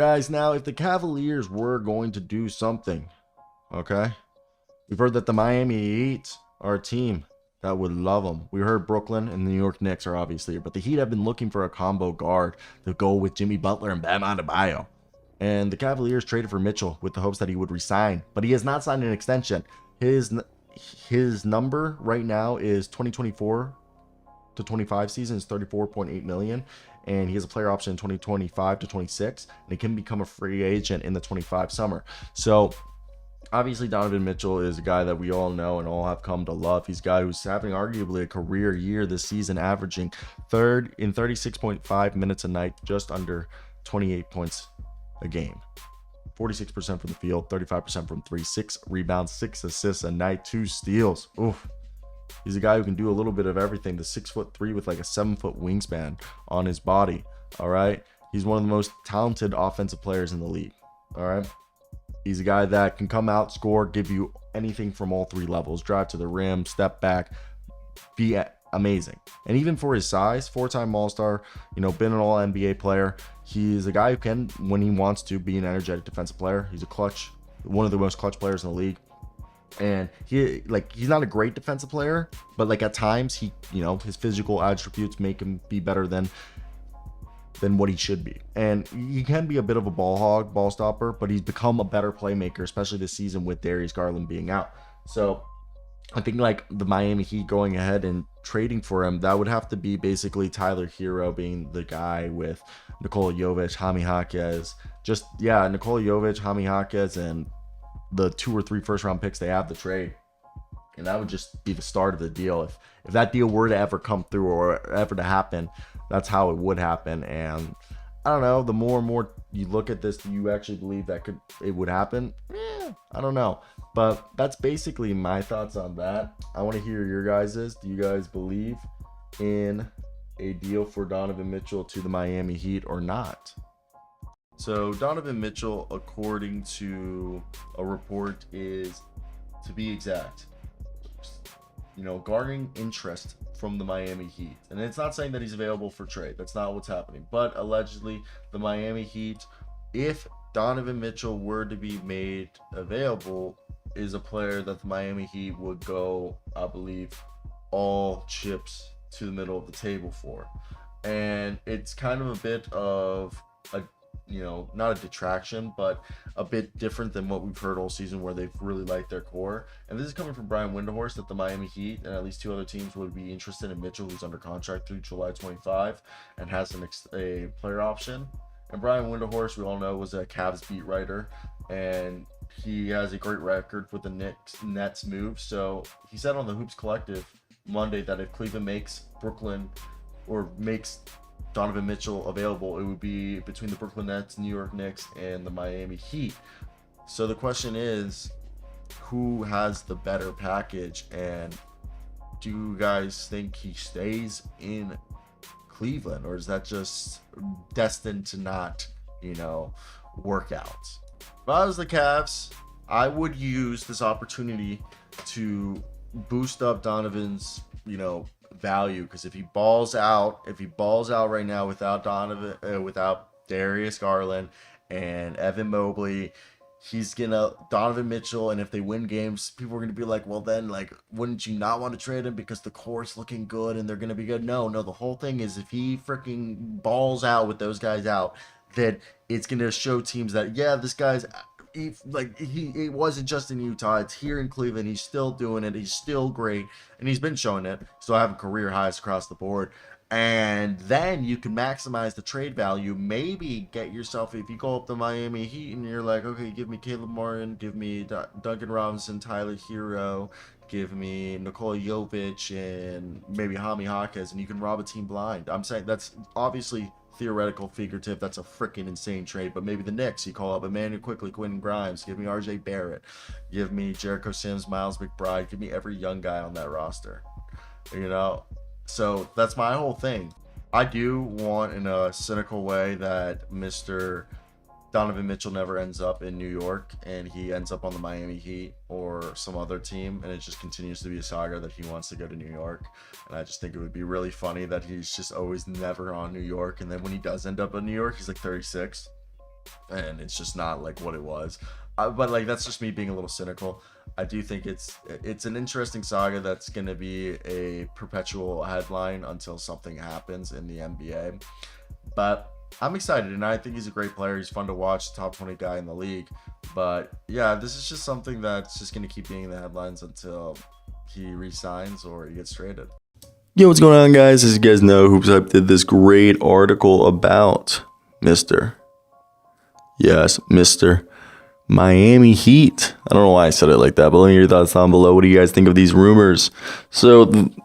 Guys, now if the Cavaliers were going to do something, okay? We've heard that the Miami Heat are a team that would love them. We heard Brooklyn and the New York Knicks are obviously here, but the Heat have been looking for a combo guard to go with Jimmy Butler and Bam Adebayo. And the Cavaliers traded for Mitchell with the hopes that he would resign, but he has not signed an extension. His number right now is 2024 to 25 season is 34.8 million, and he has a player option in 2025 to 26, and he can become a free agent in the 25 summer. So obviously Donovan Mitchell is a guy that we all know and all have come to love. He's a guy who's having arguably a career year this season, averaging third in 36.5 minutes a night, just under 28 points a game. 46% from the field, 35% from three, 6 rebounds, 6 assists a night, 2 steals. Oof. He's a guy who can do a little bit of everything. The 6'3" with like a 7-foot wingspan on his body. All right. He's one of the most talented offensive players in the league. All right. He's a guy that can come out, score, give you anything from all 3 levels: drive to the rim, step back, be amazing. And even for his size, 4-time All-Star, been an All-NBA player. He's a guy who can, when he wants to, be an energetic defensive player. He's one of the most clutch players in the league. And he's not a great defensive player, but at times his physical attributes make him be better than what he should be. And he can be a bit of a ball hog, ball stopper, but he's become a better playmaker, especially this season with Darius Garland being out. So I think the Miami Heat going ahead and trading for him, that would have to be basically Tyler Hero being the guy with Nikola Jovic, Jaime Jaquez. Nikola Jovic, Jaime Jaquez, and the 2 or 3 first round picks they have to trade. And that would just be the start of the deal. If that deal were to ever come through or ever to happen, that's how it would happen. And I don't know, the more and more you look at this, do you actually believe that it would happen? I don't know. But that's basically my thoughts on that. I want to hear your guys's. Do you guys believe in a deal for Donovan Mitchell to the Miami Heat or not? So Donovan Mitchell, according to a report, is, to be exact, garnering interest from the Miami Heat. And it's not saying that he's available for trade. That's not what's happening. But allegedly, the Miami Heat, if Donovan Mitchell were to be made available, is a player that the Miami Heat would go, I believe, all chips to the middle of the table for. And it's kind of a bit of a not a detraction, but a bit different than what we've heard all season, where they've really liked their core. And this is coming from Brian Windhorst, that the Miami Heat and at least 2 other teams would be interested in Mitchell, who's under contract through July 25 and has a player option. And Brian Windhorst, we all know, was a Cavs beat writer, and he has a great record with the Nets move. So he said on the Hoops Collective Monday that if Cleveland makes Donovan Mitchell available, it would be between the Brooklyn Nets, New York Knicks, and the Miami Heat. So the question is, who has the better package? And do you guys think he stays in Cleveland, or is that just destined to not, work out? If I was the Cavs, I would use this opportunity to boost up Donovan's, value, because if he balls out right now without without Darius Garland and Evan Mobley, he's gonna Donovan Mitchell, and if they win games, people are gonna be like, well then, wouldn't you not want to trade him because the core's looking good and they're gonna be good? No, the whole thing is, if he freaking balls out with those guys out, then it's gonna show teams that, yeah, this guy's he wasn't just in Utah, it's here in Cleveland. He's still doing it. He's still great, and he's been showing it. So having career highs across the board, and then you can maximize the trade value. Maybe get yourself, if you go up the Miami Heat and you're like, okay, give me Caleb Martin, give me Duncan Robinson, Tyler Hero, give me Nikola Jovic, and maybe Jaime Jaquez, and you can rob a team blind. I'm saying that's obviously theoretical, figurative. That's a freaking insane trade. But maybe the Knicks, you call up Emmanuel Quickly, Quentin Grimes, give me RJ Barrett, give me Jericho Sims, Miles McBride, give me every young guy on that roster. So that's my whole thing. I do want, in a cynical way, that Mr. Donovan Mitchell never ends up in New York and he ends up on the Miami Heat or some other team, and it just continues to be a saga that he wants to go to New York. And I just think it would be really funny that he's just always never on New York, and then when he does end up in New York, he's like 36. and it's just not like what it was. But like that's just me being a little cynical. I do think it's an interesting saga that's going to be a perpetual headline until something happens in the NBA. But I'm excited, and I think he's a great player. He's fun to watch, top 20 guy in the league. But yeah, this is just something that's just going to keep being in the headlines until he resigns or he gets traded. Yo, what's going on, guys? As you guys know, Hoops Hype did this great article about Mr. Miami Heat. I don't know why I said it like that, but let me hear your thoughts down below. What do you guys think of these rumors? So,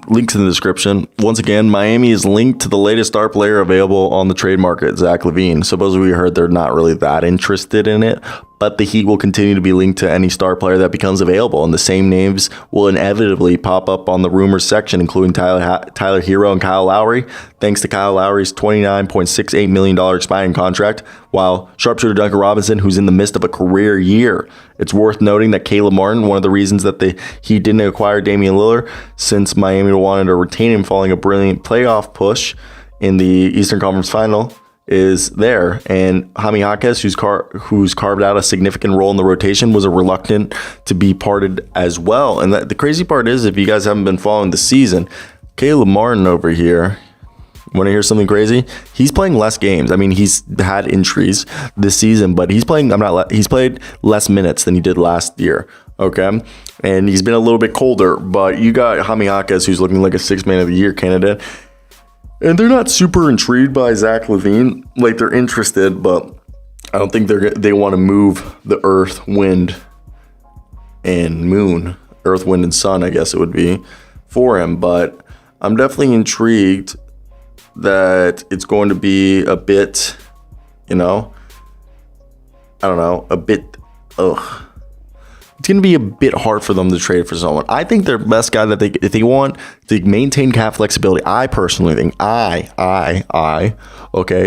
links in the description. Once again, Miami is linked to the latest star player available on the trade market, Zach LaVine. Supposedly, we heard they're not really that interested in it, but the Heat will continue to be linked to any star player that becomes available, and the same names will inevitably pop up on the rumors section, including Tyler Hero and Kyle Lowry, thanks to Kyle Lowry's $29.68 million expiring contract, while sharpshooter Duncan Robinson, who's in the midst of a career year. It's worth noting that Caleb Martin, one of the reasons that he didn't acquire Damian Lillard, since Miami wanted to retain him following a brilliant playoff push in the Eastern Conference Final, is there. And Jaime Jaquez, who's carved out a significant role in the rotation, was reluctant to be parted as well. And the crazy part is, if you guys haven't been following the season, Caleb Martin over here, want to hear something crazy? He's playing less games. I mean, he's had injuries this season, but he's played less minutes than he did last year. Okay, and he's been a little bit colder. But you got Jaime Jaquez, who's looking like a 6th Man of the Year candidate. And they're not super intrigued by Zach LaVine. Like, they're interested, but I don't think they want to move the Earth, Wind, and Moon. Earth, Wind, and Sun, I guess it would be, for him. But I'm definitely intrigued that it's going to be a bit, a bit, it's going to be a bit hard for them to trade for someone. I think their best guy that if they want to maintain cap flexibility, I personally think, okay,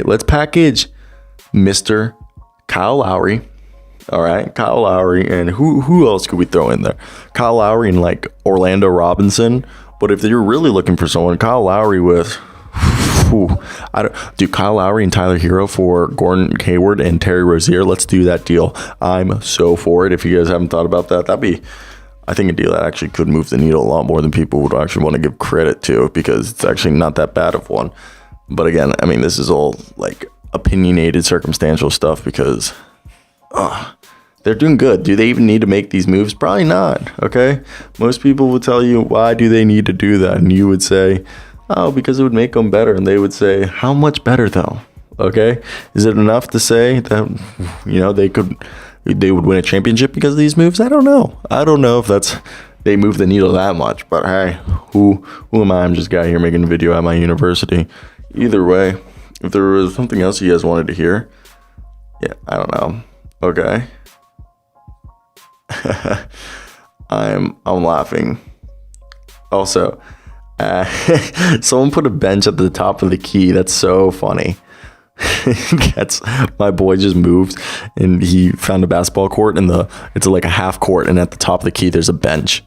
let's package Mr. Kyle Lowry. All right, Kyle Lowry, and who else could we throw in there? Kyle Lowry and like Orlando Robinson. But if you're really looking for someone, Kyle Lowry with, Kyle Lowry and Tyler Hero for Gordon Hayward and Terry Rozier. Let's do that deal. I'm so for it. If you guys haven't thought about that, that'd be, I think, a deal that actually could move the needle a lot more than people would actually want to give credit to, because it's actually not that bad of one. But again, I mean, this is all like opinionated, circumstantial stuff, because they're doing good. Do they even need to make these moves? Probably not. Okay, most people will tell you, why do they need to do that? And you would say, oh, because it would make them better. And they would say, how much better though? Okay, is it enough to say that they would win a championship because of these moves? I don't know if they move the needle that much. But hey, who am I? I'm just a guy here making a video at my university. Either way, if there was something else you guys wanted to hear, yeah, I don't know. Okay. I'm laughing. Also, someone put a bench at the top of the key. That's so funny. My boy just moved and he found a basketball court, and it's like a half court, and at the top of the key there's a bench.